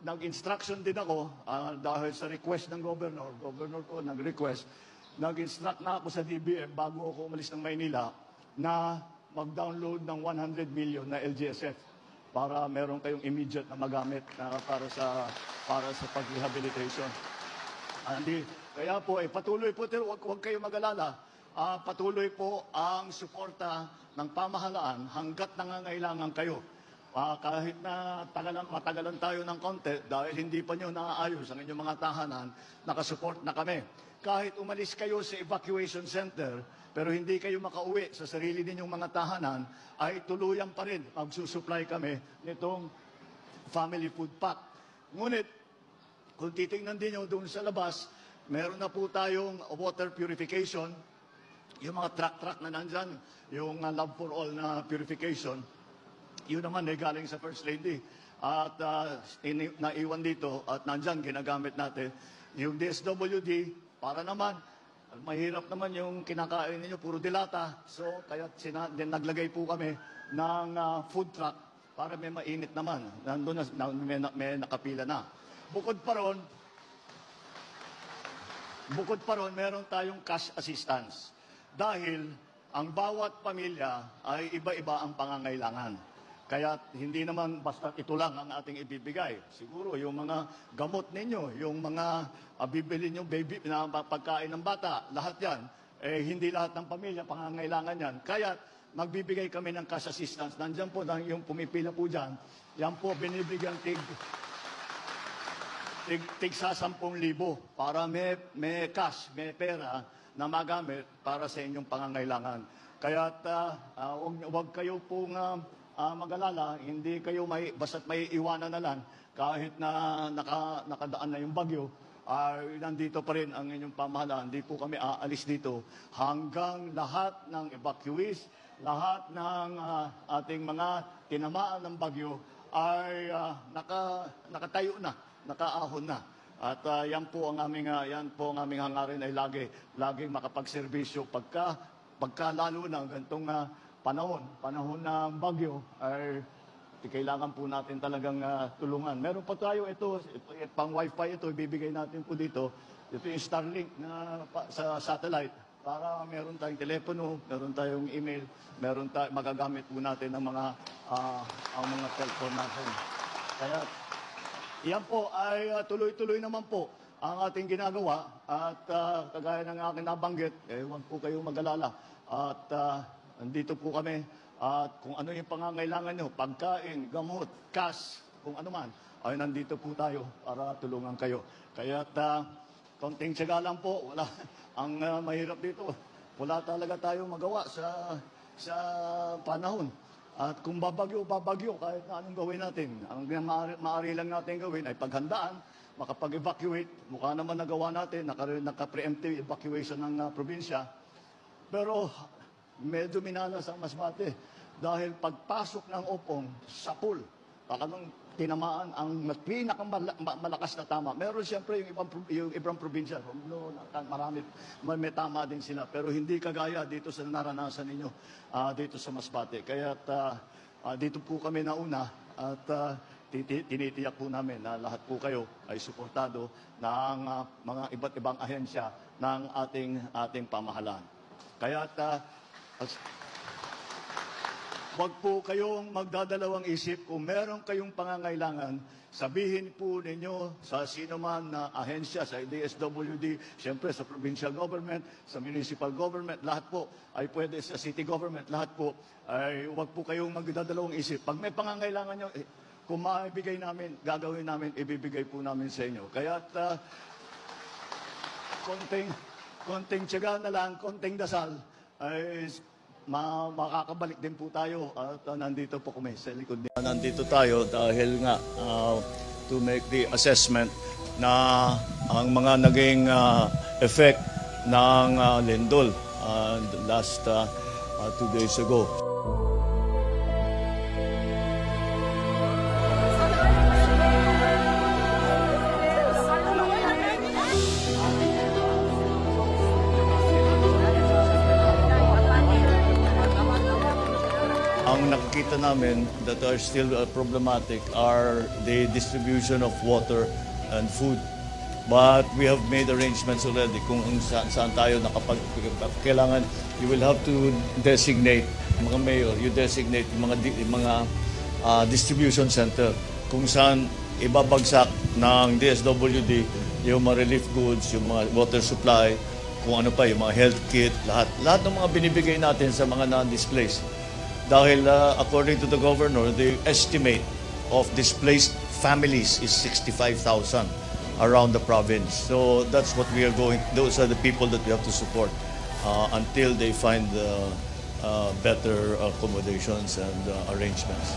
nag-instruction din ako dahil sa request ng governor ko nag-request, nag-instruct na ako sa DBM bago ako umalis ng Maynila na mag-download ng 100 million na LGSF para meron kayong immediate na magamit para sa pag-rehabilitation. Kaya po, patuloy po, huwag kayong mag-alala. Patuloy po ang suporta ng pamahalaan hanggat nangangailangan kayo. Kahit na matagalan tayo ng konti dahil hindi pa nyo naaayos ang inyong mga tahanan, nakasupport na kami. Kahit umalis kayo sa evacuation center, pero hindi kayo makauwi sa sarili ninyong mga tahanan, ay tuluyan pa rin magsusupply kami nitong family food pack. Ngunit, kung titingnan din nyo doon sa labas, meron na po tayong water purification, yung mga truck na nandyan, yung Love for All na purification, yun naman ay galing sa First Lady. At naiwan dito at nandyan ginagamit natin. Yung DSWD, para naman, mahirap naman yung kinakain ninyo, puro dilata. So, kaya naglagay po kami ng food truck para may mainit naman. Nandun na, may nakapila na. Bukod pa ron, meron tayong cash assistance. Dahil ang bawat pamilya ay iba-iba ang pangangailangan. Kaya hindi naman basta ito lang ang ating ibibigay. Siguro yung mga gamot ninyo, yung mga bibili nyo baby na pagkain ng bata, lahat yan, hindi lahat ng pamilya pangangailangan yan. Kaya magbibigay kami ng cash assistance. Nandiyan po, yung pumipila po dyan, yan po binibigyan tig sa 10,000 para may cash, may pera na magamit para sa inyong pangangailangan. Kaya huwag kayo pong mag-alala, hindi kayo basta't may iwanan na lang kahit na nakadaan na yung bagyo, nandito pa rin ang inyong pamahalaan. Hindi po kami aalis dito hanggang lahat ng evacuees, lahat ng ating mga tinamaan ng bagyo ay nakatayo na, nakaahon na. At yan po ang aming hangarin ay laging makapagserbisyo pagka lalo na ganitong panahon ng bagyo ay kailangan po natin talagang tulungan. Meron pa tayo ito pang wifi ito, ibibigay natin po dito. Ito yung Starlink na sa satellite para meron tayong telepono, meron tayong email, magagamit po natin ang mga cellphone natin. Kaya yan po ay tuloy-tuloy naman po ang ating ginagawa at kagaya ng aking nabanggit, huwag po kayong mag-alala. At nandito po kami at kung ano yung pangangailangan nyo, pagkain, gamot, cash, kung ano man, ay nandito po tayo para tulungan kayo. Kaya konting tiyaga lang po, ang mahirap dito, wala talaga tayo magawa sa panahon. At kung babagyo, kahit na anong gawin natin, ang maaari lang natin gawin ay paghandaan, makapag-evacuate, mukha naman nagawa natin, naka-preemptive evacuation ng probinsya. Pero medyo minalas ang Masbate dahil pagpasok ng Opong sa pool, talagang tinamaan ang pinakamalakas na tama. Meron siyempre yung ibang probinsya, marami, may tama din sila, pero hindi kagaya dito sa naranasan ninyo dito sa Masbate. Kaya dito po kami nauna at tinitiyak po namin na lahat po kayo ay suportado ng mga iba't ibang ahensya ng ating pamahalaan. Kaya huwag po kayong magdadalawang isip. Kung meron kayong pangangailangan, sabihin po ninyo sa sino man na ahensya, sa DSWD, siyempre sa provincial government, sa municipal government, lahat po ay pwede, sa city government, lahat po ay huwag po kayong magdadalawang isip. Pag may pangangailangan nyo, kung maibigay namin, gagawin namin, ibibigay po namin sa inyo. Kaya konting tiyaga na lang, konting dasal, ay makakabalik din po tayo at nandito po kami sa likod niya. Nandito tayo dahil nga to make the assessment na ang mga naging effect ng lindol last 2 days ago. nakikita namin that are still problematic are the distribution of water and food. But we have made arrangements already kung saan tayo kailangan. You will have to designate, mga mayor, you designate mga distribution center kung saan ibabagsak ng DSWD yung mga relief goods, yung mga water supply, kung ano pa, yung mga health kit, lahat ng mga binibigay natin sa mga non-displaced. Dahil according to the governor, the estimate of displaced families is 65,000 around the province. So that's what we are going, those are the people that we have to support until they find better accommodations and arrangements.